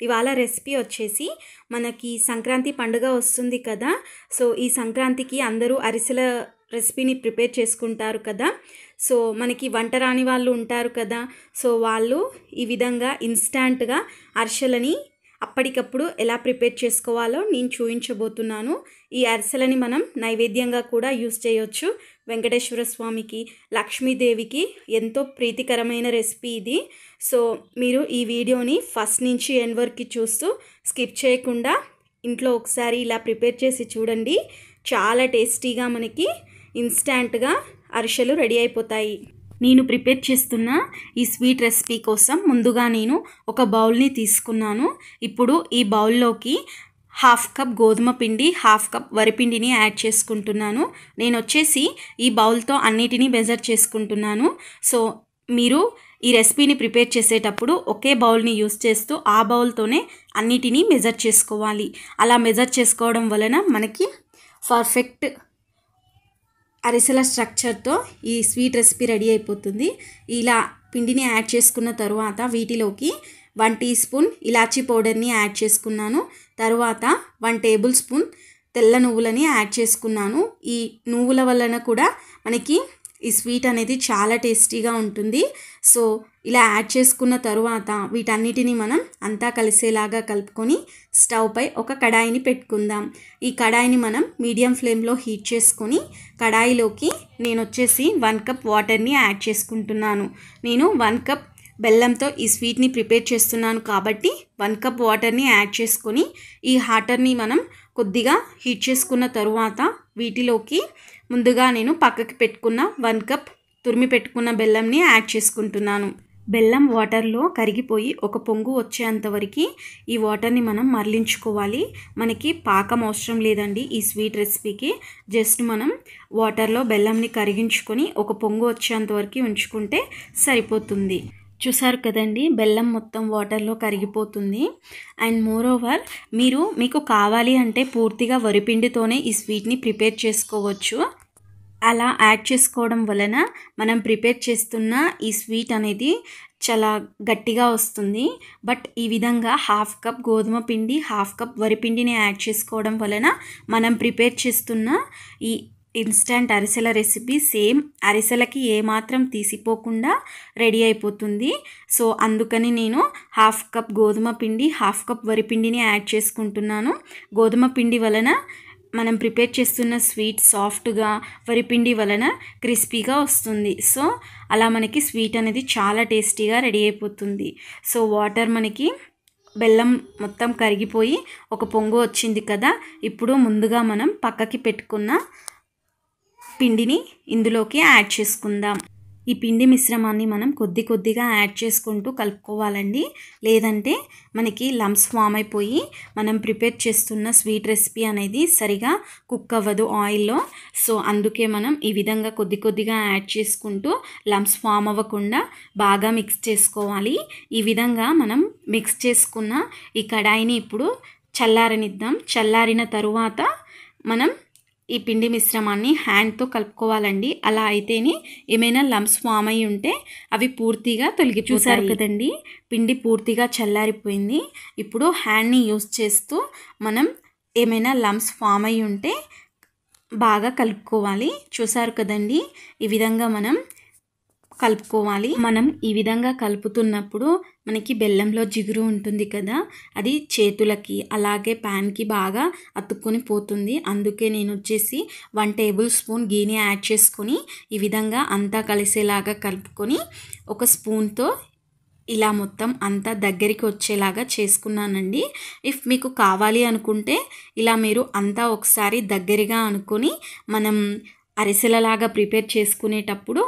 ఇవాళ రెసిపీ వచ్చేసి మనకి సంక్రాంతి పండుగ వస్తుంది కదా. సో ఈ సంక్రాంతికి అందరూ అరిసెల రెసిపీని ప్రిపేర్ చేసుకుంటారు కదా. సో మనకి వంట రాని వాళ్ళు ఉంటారు కదా. సో వాళ్ళు ఈ విధంగా ఇన్స్టాంట్గా అరిసెలని అప్పటికప్పుడు ఎలా ప్రిపేర్ చేసుకోవాలో నేను చూపించబోతున్నాను. ఈ అరిసెలని మనం నైవేద్యంగా కూడా యూస్ చేయొచ్చు. వెంకటేశ్వర స్వామికి, లక్ష్మీదేవికి ఎంతో ప్రీతికరమైన రెసిపీ ఇది. సో మీరు ఈ వీడియోని ఫస్ట్ నుంచి ఎండ్ వరకు చూస్తూ స్కిప్ చేయకుండా ఇంట్లో ఒకసారి ఇలా ప్రిపేర్ చేసి చూడండి. చాలా టేస్టీగా మనకి ఇన్స్టాంట్గా అరిసెలు రెడీ అయిపోతాయి. నేను ప్రిపేర్ చేస్తున్న ఈ స్వీట్ రెసిపీ కోసం ముందుగా నేను ఒక బౌల్ని తీసుకున్నాను. ఇప్పుడు ఈ బౌల్లోకి 1/2 కప్ గోధుమ పిండి, 1/2 కప్ వరిపిండిని యాడ్ చేసుకుంటున్నాను. నేను వచ్చేసి ఈ బౌల్తో అన్నిటినీ మెజర్ చేసుకుంటున్నాను. సో మీరు ఈ రెసిపీని ప్రిపేర్ చేసేటప్పుడు ఒకే బౌల్ని యూస్ చేస్తూ ఆ బౌల్తోనే అన్నిటినీ మెజర్ చేసుకోవాలి. అలా మెజర్ చేసుకోవడం వలన మనకి పర్ఫెక్ట్ అరిసెల స్ట్రక్చర్తో ఈ స్వీట్ రెసిపీ రెడీ అయిపోతుంది. ఇలా పిండిని యాడ్ చేసుకున్న తరువాత వీటిలోకి 1 టీ స్పూన్ ఇలాచీ పౌడర్ని యాడ్ చేసుకున్నాను. తరువాత 1 టేబుల్ స్పూన్ తెల్ల నువ్వులని యాడ్ చేసుకున్నాను. ఈ నువ్వుల వలన కూడా మనకి ఈ స్వీట్ అనేది చాలా టేస్టీగా ఉంటుంది. సో ఇలా యాడ్ చేసుకున్న తరువాత వీటన్నిటిని మనం అంతా కలిసేలాగా కలుపుకొని స్టవ్ పై ఒక కడాయిని పెట్టుకుందాం. ఈ కడాయిని మనం మీడియం ఫ్లేమ్లో హీట్ చేసుకొని కడాయిలోకి నేను వచ్చేసి 1 కప్ వాటర్ని యాడ్ చేసుకుంటున్నాను. నేను 1 కప్ బెల్లంతో ఈ స్వీట్ని ప్రిపేర్ చేస్తున్నాను కాబట్టి 1 కప్ వాటర్ని యాడ్ చేసుకొని ఈ వాటర్ని మనం కొద్దిగా హీట్ చేసుకున్న తరువాత వీటిలోకి ముందుగా నేను పక్కకి పెట్టుకున్న 1 కప్ తురిమి పెట్టుకున్న బెల్లంని యాడ్ చేసుకుంటున్నాను. బెల్లం వాటర్లో కరిగిపోయి ఒక పొంగు వచ్చేంతవరకు ఈ వాటర్ని మనం మరలించుకోవాలి. మనకి పాకం అవసరం లేదండి ఈ స్వీట్ రెసిపీకి. జస్ట్ మనం వాటర్లో బెల్లంని కరిగించుకొని ఒక పొంగు వచ్చేంతవరకు ఉంచుకుంటే సరిపోతుంది. చూసారు కదండి, బెల్లం మొత్తం వాటర్లో కరిగిపోతుంది. అండ్ మోర్ ఓవర్ మీకు కావాలి అంటే పూర్తిగా వరిపిండితోనే ఈ స్వీట్ని ప్రిపేర్ చేసుకోవచ్చు. అలా యాడ్ చేసుకోవడం వలన మనం ప్రిపేర్ చేస్తున్న ఈ స్వీట్ అనేది చాలా గట్టిగా వస్తుంది. బట్ ఈ విధంగా 1/2 కప్ గోధుమ పిండి, 1/2 కప్ వరిపిండిని యాడ్ చేసుకోవడం వలన మనం ప్రిపేర్ చేస్తున్న ఈ ఇన్స్టంట్ అరిసెల రెసిపీ సేమ్ అరిసెలకి ఏమాత్రం తీసిపోకుండా రెడీ అయిపోతుంది. సో అందుకని నేను 1/2 కప్ గోధుమ పిండి, 1/2 కప్ వరిపిండిని యాడ్ చేసుకుంటున్నాను. గోధుమ పిండి వలన మనం ప్రిపేర్ చేస్తున్న స్వీట్ సాఫ్ట్గా, వరిపిండి వలన క్రిస్పీగా వస్తుంది. సో అలా మనకి స్వీట్ అనేది చాలా టేస్టీగా రెడీ అయిపోతుంది. సో వాటర్ మనకి బెల్లం మొత్తం కరిగిపోయి ఒక పొంగు వచ్చింది కదా. ఇప్పుడు ముందుగా మనం పక్కకి పెట్టుకున్న పిండిని ఇందులోకి యాడ్ చేసుకుందాం. ఈ పిండి మిశ్రమాన్ని మనం కొద్దిగా యాడ్ చేసుకుంటూ కలుపుకోవాలండి. లేదంటే మనకి లంప్స్ ఫామ్ అయిపోయి మనం ప్రిపేర్ చేస్తున్న స్వీట్ రెసిపీ అనేది సరిగా కుక్ అవ్వదు ఆయిల్లో. సో అందుకే మనం ఈ విధంగా కొద్దిగా యాడ్ చేసుకుంటూ లంప్స్ ఫామ్ అవ్వకుండా బాగా మిక్స్ చేసుకోవాలి. ఈ విధంగా మనం మిక్స్ చేసుకున్న ఈ కడాయిని ఇప్పుడు చల్లారనిద్దాం. చల్లారిన తరువాత మనం ఈ పిండి మిశ్రమాన్ని హ్యాండ్తో కలుపుకోవాలండి. అలా అయితేనే ఏమైనా లంప్స్ ఫామ్ అయి ఉంటే అవి పూర్తిగా తొలగిపోతాయి. చూసారు కదండి, పిండి పూర్తిగా చల్లారిపోయింది. ఇప్పుడు హ్యాండ్ని యూస్ చేస్తూ మనం ఏమైనా లంప్స్ ఫామ్ అయి ఉంటే బాగా కలుపుకోవాలి. చూసారు కదండి, ఈ విధంగా మనం కలుపుకోవాలి. మనం ఈ విధంగా కలుపుతున్నప్పుడు మనకి బెల్లంలో జిగురు ఉంటుంది కదా, అది చేతులకి అలాగే ప్యాన్కి బాగా అతుక్కొని పోతుంది. అందుకే నేను వచ్చేసి 1 టేబుల్ స్పూన్ గీని యాడ్ చేసుకొని ఈ విధంగా అంతా కలిసేలాగా కలుపుకొని ఒక స్పూన్తో ఇలా మొత్తం అంతా దగ్గరికి వచ్చేలాగా చేసుకున్నానండి. ఇఫ్ మీకు కావాలి అనుకుంటే ఇలా మీరు అంతా ఒకసారి దగ్గరగా అనుకొని మనం అరిసెలలాగా ప్రిపేర్ చేసుకునేటప్పుడు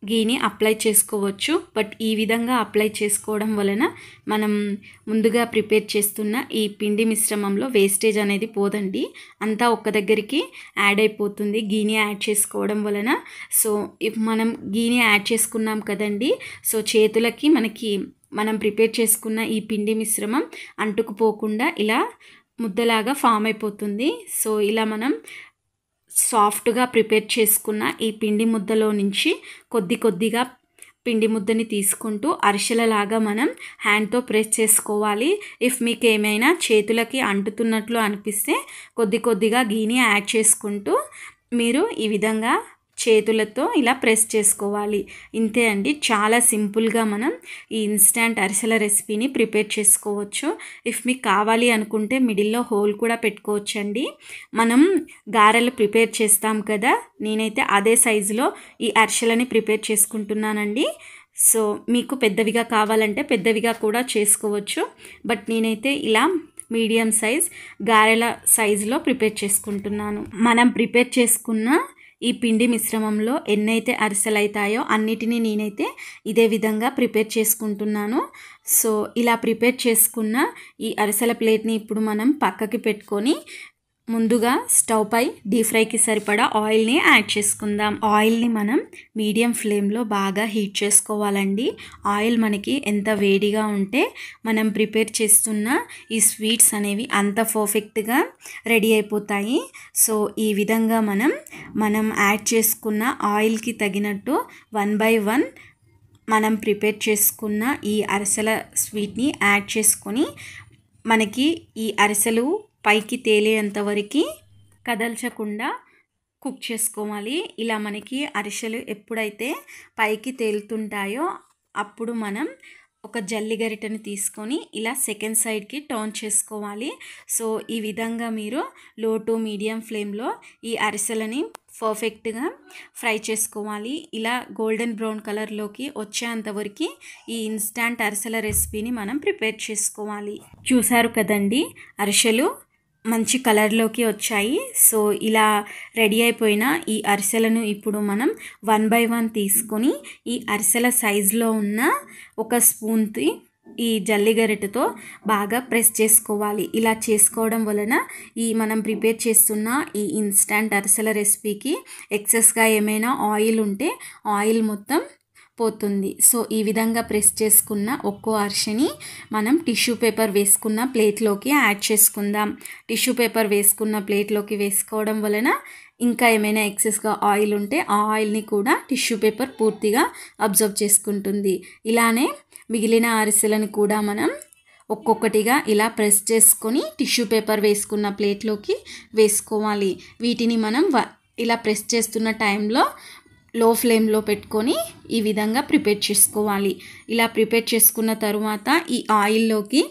గీని అప్లై చేసుకోవచ్చు. బట్ ఈ విధంగా అప్లై చేసుకోవడం వలన మనం ముందుగా ప్రిపేర్ చేస్తున్న ఈ పిండి మిశ్రమంలో వేస్టేజ్ అనేది పోదండి, అంతా ఒక్క దగ్గరికి యాడ్ అయిపోతుంది గీని యాడ్ చేసుకోవడం వలన. సో మనం గీని యాడ్ చేసుకున్నాం కదండి, సో చేతులకి మనకి మనం ప్రిపేర్ చేసుకున్న ఈ పిండి మిశ్రమం అంటుకుపోకుండా ఇలా ముద్దలాగా ఫామ్ అయిపోతుంది. సో ఇలా మనం సాఫ్ట్గా ప్రిపేర్ చేసుకున్న ఈ పిండి ముద్దలో నుంచి కొద్దిగా పిండి ముద్దని తీసుకుంటూ అరిసెలలాగా మనం హ్యాండ్తో ప్రెస్ చేసుకోవాలి. ఇఫ్ మీకు ఏమైనా చేతులకి అంటుతున్నట్లు అనిపిస్తే కొద్ది కొద్దిగా గీని యాడ్ చేసుకుంటూ మీరు ఈ విధంగా చేతులతో ఇలా ప్రెస్ చేసుకోవాలి. ఇంతే అండి, చాలా సింపుల్గా మనం ఈ ఇన్స్టంట్ అరిసెల రెసిపీని ప్రిపేర్ చేసుకోవచ్చు. ఇఫ్ మీకు కావాలి అనుకుంటే మిడిల్లో హోల్ కూడా పెట్టుకోవచ్చండి. మనం గారెలు ప్రిపేర్ చేస్తాం కదా, నేనైతే అదే సైజులో ఈ అరిసెలని ప్రిపేర్ చేసుకుంటున్నానండి. సో మీకు పెద్దవిగా కావాలంటే పెద్దవిగా కూడా చేసుకోవచ్చు. బట్ నేనైతే ఇలా మీడియం సైజ్ గారెల సైజులో ప్రిపేర్ చేసుకుంటున్నాను. మనం ప్రిపేర్ చేసుకున్న ఈ పిండి మిశ్రమంలో ఎన్నైతే అరిసెలు అవుతాయో అన్నిటినీ నేనైతే ఇదే విధంగా ప్రిపేర్ చేసుకుంటున్నాను. సో ఇలా ప్రిపేర్ చేసుకున్న ఈ అరిసెల ప్లేట్ని ఇప్పుడు మనం పక్కకి పెట్టుకొని ముందుగా స్టవ్ పై డీప్ ఫ్రైకి సరిపడా ఆయిల్ని యాడ్ చేసుకుందాం. ఆయిల్ని మనం మీడియం ఫ్లేమ్లో బాగా హీట్ చేసుకోవాలండి. ఆయిల్ మనకి ఎంత వేడిగా ఉంటే మనం ప్రిపేర్ చేస్తున్న ఈ స్వీట్స్ అనేవి అంత పర్ఫెక్ట్గా రెడీ అయిపోతాయి. సో ఈ విధంగా మనం యాడ్ చేసుకున్న ఆయిల్కి తగినట్టు 1 by 1 మనం ప్రిపేర్ చేసుకున్న ఈ అరిసెల స్వీట్ని యాడ్ చేసుకొని మనకి ఈ అరిసెలు పైకి తేలేంత వరకు కదల్చకుండా కుక్ చేసుకోవాలి. ఇలా మనకి అరిసెలు ఎప్పుడైతే పైకి తేలుతుంటాయో అప్పుడు మనం ఒక జల్లి గరిటెని తీసుకొని ఇలా సెకండ్ సైడ్కి టర్న్ చేసుకోవాలి. సో ఈ విధంగా మీరు లో టు మీడియం ఫ్లేమ్లో ఈ అరిసెలని పర్ఫెక్ట్గా ఫ్రై చేసుకోవాలి. ఇలా గోల్డెన్ బ్రౌన్ కలర్లోకి వచ్చేంతవరకు ఈ ఇన్స్టంట్ అరిసెల రెసిపీని మనం ప్రిపేర్ చేసుకోవాలి. చూసారు కదండి, అరిసెలు మంచి కలర్లోకి వచ్చాయి. సో ఇలా రెడీ అయిపోయిన ఈ అరిసెలను ఇప్పుడు మనం 1 by 1 తీసుకొని ఈ అరిసెల సైజులో ఉన్న ఒక స్పూన్కి ఈ జల్లిగరిటెతో బాగా ప్రెస్ చేసుకోవాలి. ఇలా చేసుకోవడం వలన ఈ మనం ప్రిపేర్ చేస్తున్న ఈ ఇన్స్టంట్ అరిసెల రెసిపీకి ఎక్సెస్గా ఏమైనా ఆయిల్ ఉంటే ఆయిల్ మొత్తం పోతుంది. సో ఈ విధంగా ప్రెస్ చేసుకున్న ఒక్కో అరిసెని మనం టిష్యూ పేపర్ వేసుకున్న ప్లేట్లోకి యాడ్ చేసుకుందాం. టిష్యూ పేపర్ వేసుకున్న ప్లేట్లోకి వేసుకోవడం వలన ఇంకా ఏమైనా ఎక్సెస్గా ఆయిల్ ఉంటే ఆ ఆయిల్ని కూడా టిష్యూ పేపర్ పూర్తిగా అబ్జర్వ్ చేసుకుంటుంది. ఇలానే మిగిలిన అరిసెలను కూడా మనం ఒక్కొక్కటిగా ఇలా ప్రెస్ చేసుకొని టిష్యూ పేపర్ వేసుకున్న ప్లేట్లోకి వేసుకోవాలి. వీటిని మనం ఇలా ప్రెస్ చేస్తున్న టైంలో లో ఫ్లేమ్లో పెట్టుకొని ఈ విధంగా ప్రిపేర్ చేసుకోవాలి. ఇలా ప్రిపేర్ చేసుకున్న తరువాత ఈ ఆయిల్లోకి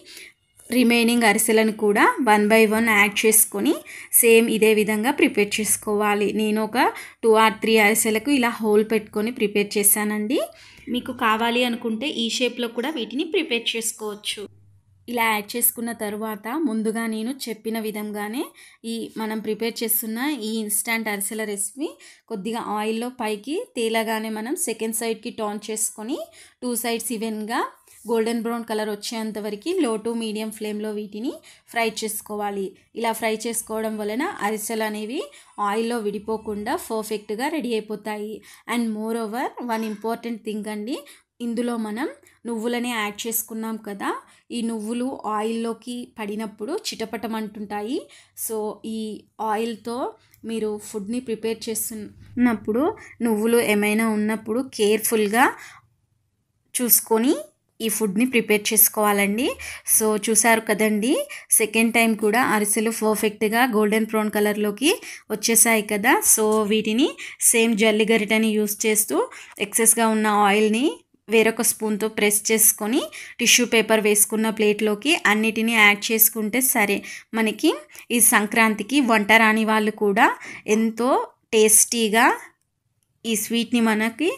రిమైనింగ్ అరిసెలను కూడా 1 by 1 యాడ్ చేసుకొని సేమ్ ఇదే విధంగా ప్రిపేర్ చేసుకోవాలి. నేను ఒక 2 or 3 అరిసెలకు ఇలా హోల్ పెట్టుకొని ప్రిపేర్ చేశానండి. మీకు కావాలి అనుకుంటే ఈ షేప్లో కూడా వీటిని ప్రిపేర్ చేసుకోవచ్చు. ఇలా యాడ్ చేసుకున్న తర్వాత ముందుగా నేను చెప్పిన విధంగానే మనం ప్రిపేర్ చేస్తున్న ఈ ఇన్స్టంట్ అరిసెల రెసిపీ కొద్దిగా ఆయిల్లో పైకి తేలగానే మనం సెకండ్ సైడ్కి టర్న్ చేసుకొని 2 sides ఈవెన్గా గోల్డెన్ బ్రౌన్ కలర్ వచ్చేంత వరకు లో టు మీడియం ఫ్లేమ్లో వీటిని ఫ్రై చేసుకోవాలి. ఇలా ఫ్రై చేసుకోవడం వలన అరిసెలు అనేవి ఆయిల్లో విడిపోకుండా పర్ఫెక్ట్గా రెడీ అయిపోతాయి. And more over one important thing అండి, ఇందులో మనం నువ్వులని యాడ్ చేసుకున్నాం కదా, ఈ నువ్వులు ఆయిల్లోకి పడినప్పుడు చిటపటమంటుంటాయి. సో ఈ ఆయిల్తో మీరు ఫుడ్ని ప్రిపేర్ చేస్తున్నప్పుడు నువ్వులు ఏమైనా ఉన్నప్పుడు కేర్ఫుల్గా చూసుకొని ఈ ఫుడ్ని ప్రిపేర్ చేసుకోవాలండి. సో చూసారు కదండి, సెకండ్ టైం కూడా అరిసెలు పర్ఫెక్ట్గా గోల్డెన్ బ్రౌన్ కలర్లోకి వచ్చేసాయి కదా. సో వీటిని సేమ్ జల్లి గరిటెని యూస్ చేస్తూ ఎక్సెస్గా ఉన్న ఆయిల్ని వేరొక స్పూన్తో ప్రెస్ చేసుకొని టిష్యూ పేపర్ వేసుకున్న ప్లేట్లోకి అన్నిటినీ యాడ్ చేసుకుంటే సరే, మనకి ఈ సంక్రాంతికి వంట రాని వాళ్ళు కూడా ఎంతో టేస్టీగా ఈ స్వీట్ని మనకి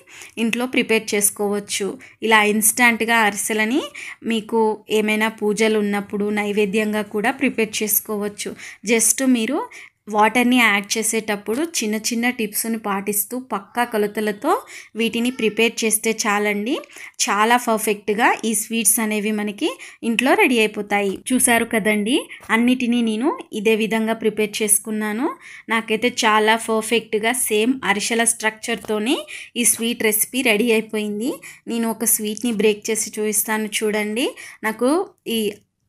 ఇంట్లో ప్రిపేర్ చేసుకోవచ్చు. ఇలా ఇన్స్టంట్గా అరిసెలని మీకు ఏమైనా పూజలు ఉన్నప్పుడు నైవేద్యంగా కూడా ప్రిపేర్ చేసుకోవచ్చు. జస్ట్ మీరు వాటర్ని యాడ్ చేసేటప్పుడు చిన్న చిన్న టిప్స్ని పాటిస్తూ పక్కా కొలతలతో వీటిని ప్రిపేర్ చేస్తే చాలండి, చాలా పర్ఫెక్ట్గా ఈ స్వీట్స్ అనేవి మనకి ఇంట్లో రెడీ అయిపోతాయి. చూసారు కదండి, అన్నిటినీ నేను ఇదే విధంగా ప్రిపేర్ చేసుకున్నాను. నాకైతే చాలా పర్ఫెక్ట్గా సేమ్ అరిసెల స్ట్రక్చర్తోనే ఈ స్వీట్ రెసిపీ రెడీ అయిపోయింది. నేను ఒక స్వీట్ని బ్రేక్ చేసి చూపిస్తాను చూడండి. నాకు ఈ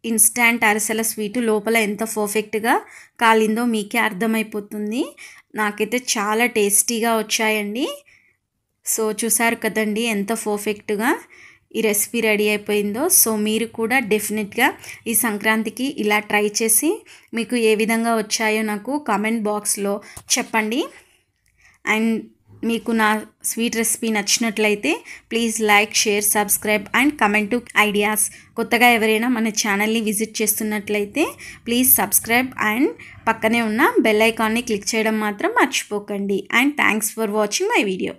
ఇన్స్టంట్ అరిసెల స్వీటు లోపల ఎంత పర్ఫెక్ట్గా కాలిందో మీకే అర్థమైపోతుంది. నాకైతే చాలా టేస్టీగా వచ్చాయండి. సో చూసారు కదండి ఎంత పర్ఫెక్ట్గా ఈ రెసిపీ రెడీ అయిపోయిందో. సో మీరు కూడా డెఫినెట్గా ఈ సంక్రాంతికి ఇలా ట్రై చేసి మీకు ఏ విధంగా వచ్చాయో నాకు కామెంట్ బాక్స్లో చెప్పండి. అండ్ మీకు నా స్వీట్ రెసిపీ నచ్చినట్లయితే please like, share, subscribe and comment ideas. కొత్తగా ఎవరైనా మన ఛానల్ని విజిట్ చేస్తున్నట్లయితే ప్లీజ్ సబ్స్క్రైబ్ అండ్ పక్కనే ఉన్న బెల్ ఐకాన్ని క్లిక్ చేయడం మాత్రం మర్చిపోకండి. And thanks for watching my video.